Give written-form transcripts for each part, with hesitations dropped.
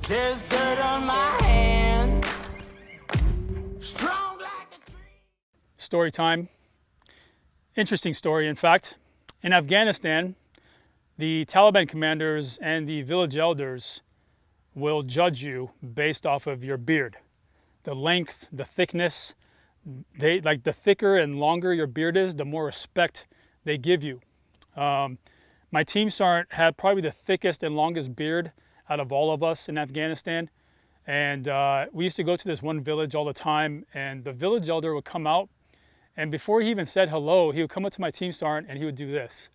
There's dirt on my hands. Strong like a tree. Story time. Interesting story, in fact. In Afghanistan, the Taliban commanders and the village elders will judge you based off of your beard. The length, the thickness. They like the thicker and longer your beard is, the more respect they give you. My team sergeant had probably the thickest and longest beard out of all of us in Afghanistan. And we used to go to this one village all the time, and the village elder would come out, and before he even said hello, he would come up to my team sergeant and he would do this.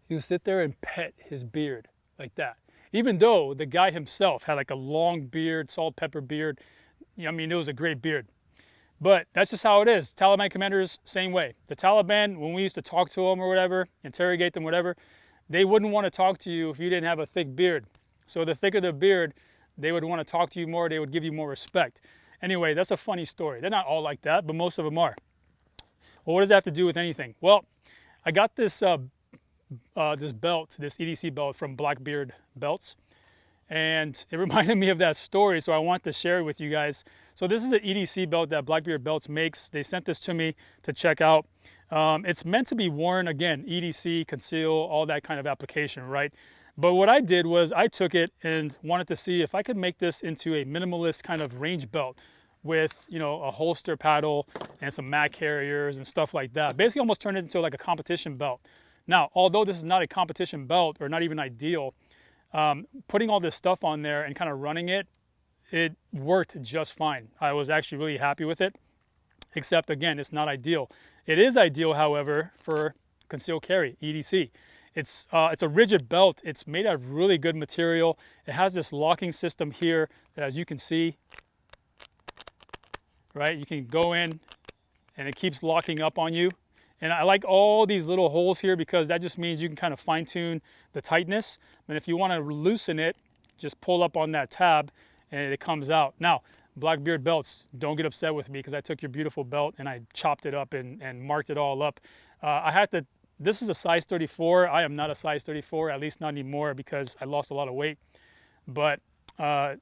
He would sit there and pet his beard like that. Even though the guy himself had like a long beard, salt pepper beard. I mean, it was a great beard. But that's just how it is. Taliban commanders, same way. The Taliban, when we used to talk to them or whatever, interrogate them, whatever, they wouldn't want to talk to you if you didn't have a thick beard. So the thicker the beard, they would want to talk to you more. They would give you more respect. Anyway, that's a funny story. They're not all like that, but most of them are. Well, what does that have to do with anything? Well, I got this this belt, this EDC belt from Blackbeard Belts, and it reminded me of that story, so I want to share it with you guys. So this is an EDC belt that Blackbeard Belts makes. They sent this to me to check out. It's meant to be worn, again, EDC, conceal, all that kind of application, right? But what I did was I took it and wanted to see if I could make this into a minimalist kind of range belt with, you know, a holster paddle and some mag carriers and stuff like that. Basically almost turned it into like a competition belt. Now, although this is not a competition belt or not even ideal, putting all this stuff on there and kind of running it, it worked just fine. I was actually really happy with it, except again, it's not ideal. It is ideal, however, for concealed carry, EDC. It's a rigid belt. It's made out of really good material. It has this locking system here that, as you can see, right, you can go in and it keeps locking up on you. And I like all these little holes here because that just means you can kind of fine tune the tightness. And if you want to loosen it, just pull up on that tab and it comes out. Now, Blackbeard Belts, don't get upset with me because I took your beautiful belt and I chopped it up and marked it all up. This is a size 34. I am not a size 34, at least not anymore, because I lost a lot of weight. But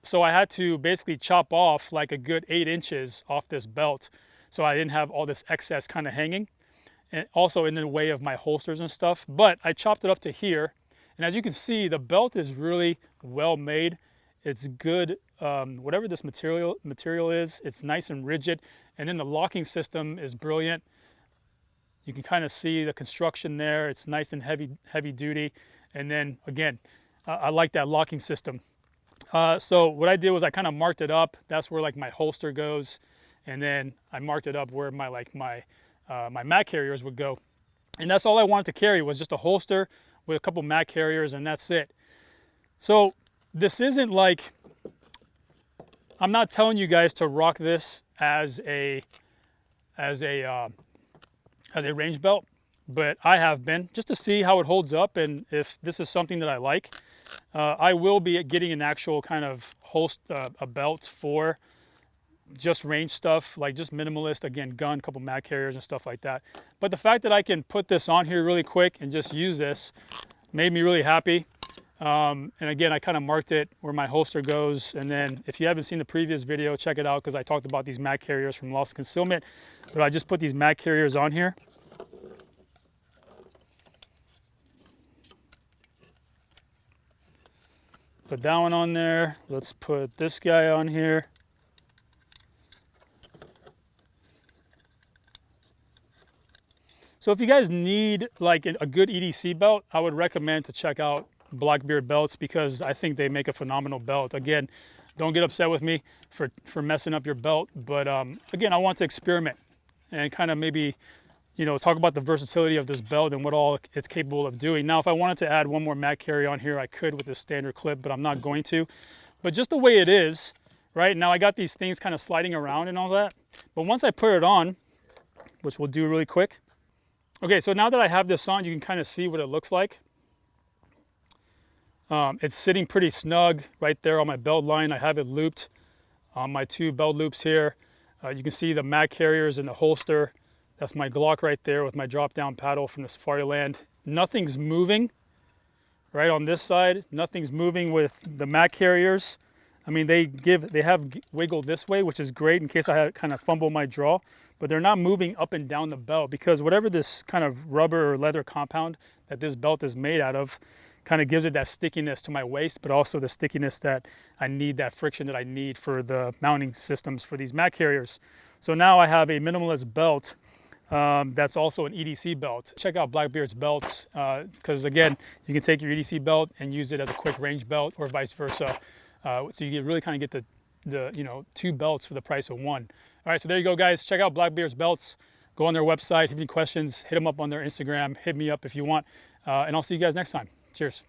so I had to basically chop off like a good 8 inches off this belt so I didn't have all this excess kind of hanging, and also in the way of my holsters and stuff. But I chopped it up to here, and as you can see, the belt is really well made. It's good, whatever this material is, it's nice and rigid, and then the locking system is brilliant. You can kind of see the construction there. It's nice and heavy duty. And then again, I like that locking system. So what I did was I kind of marked it up. That's where like my holster goes. And then I marked it up where my mag carriers would go. And that's all I wanted to carry was just a holster with a couple mag carriers, and that's it. So this isn't like, I'm not telling you guys to rock this as a range belt, but I have been, just to see how it holds up and if this is something that I like. I will be getting an actual kind of a belt for just range stuff, like just minimalist, again, gun, couple mag carriers and stuff like that. But the fact that I can put this on here really quick and just use this made me really happy. And again, I kind of marked it where my holster goes. And then if you haven't seen the previous video, check it out, because I talked about these mag carriers from Lost Concealment. But I just put these mag carriers on here. Put that one on there. Let's put this guy on here. So if you guys need like a good EDC belt, I would recommend to check out Blackbeard Belts, because I think they make a phenomenal belt. Again, don't get upset with me for messing up your belt, but again, I want to experiment and kind of maybe, you know, talk about the versatility of this belt and what all it's capable of doing. Now, if I wanted to add one more mag carry on here, I could with this standard clip, but I'm not going to. But just the way it is, right? Now I got these things kind of sliding around and all that, but once I put it on, which we'll do really quick. Okay, so now that I have this on, you can kind of see what it looks like. It's sitting pretty snug right there on my belt line. I have it looped on my 2 belt loops here. You can see the mag carriers in the holster. That's my Glock right there with my drop down paddle from the Safariland. Nothing's moving right on this side. Nothing's moving with the mag carriers. I mean, they have wiggle this way, which is great in case I kind of fumble my draw, but they're not moving up and down the belt, because whatever this kind of rubber or leather compound that this belt is made out of kind of gives it that stickiness to my waist, but also the stickiness that I need, that friction that I need for the mounting systems for these mat carriers. So now I have a minimalist belt that's also an EDC belt. Check out Blackbeard's belts, because again, you can take your EDC belt and use it as a quick range belt, or vice versa. So you can really kind of get the 2 belts for the price of 1. All right, so there you go, guys. Check out Blackbeard's belts. Go on their website. If you have any questions, hit them up on their Instagram. Hit me up if you want. And I'll see you guys next time. Cheers.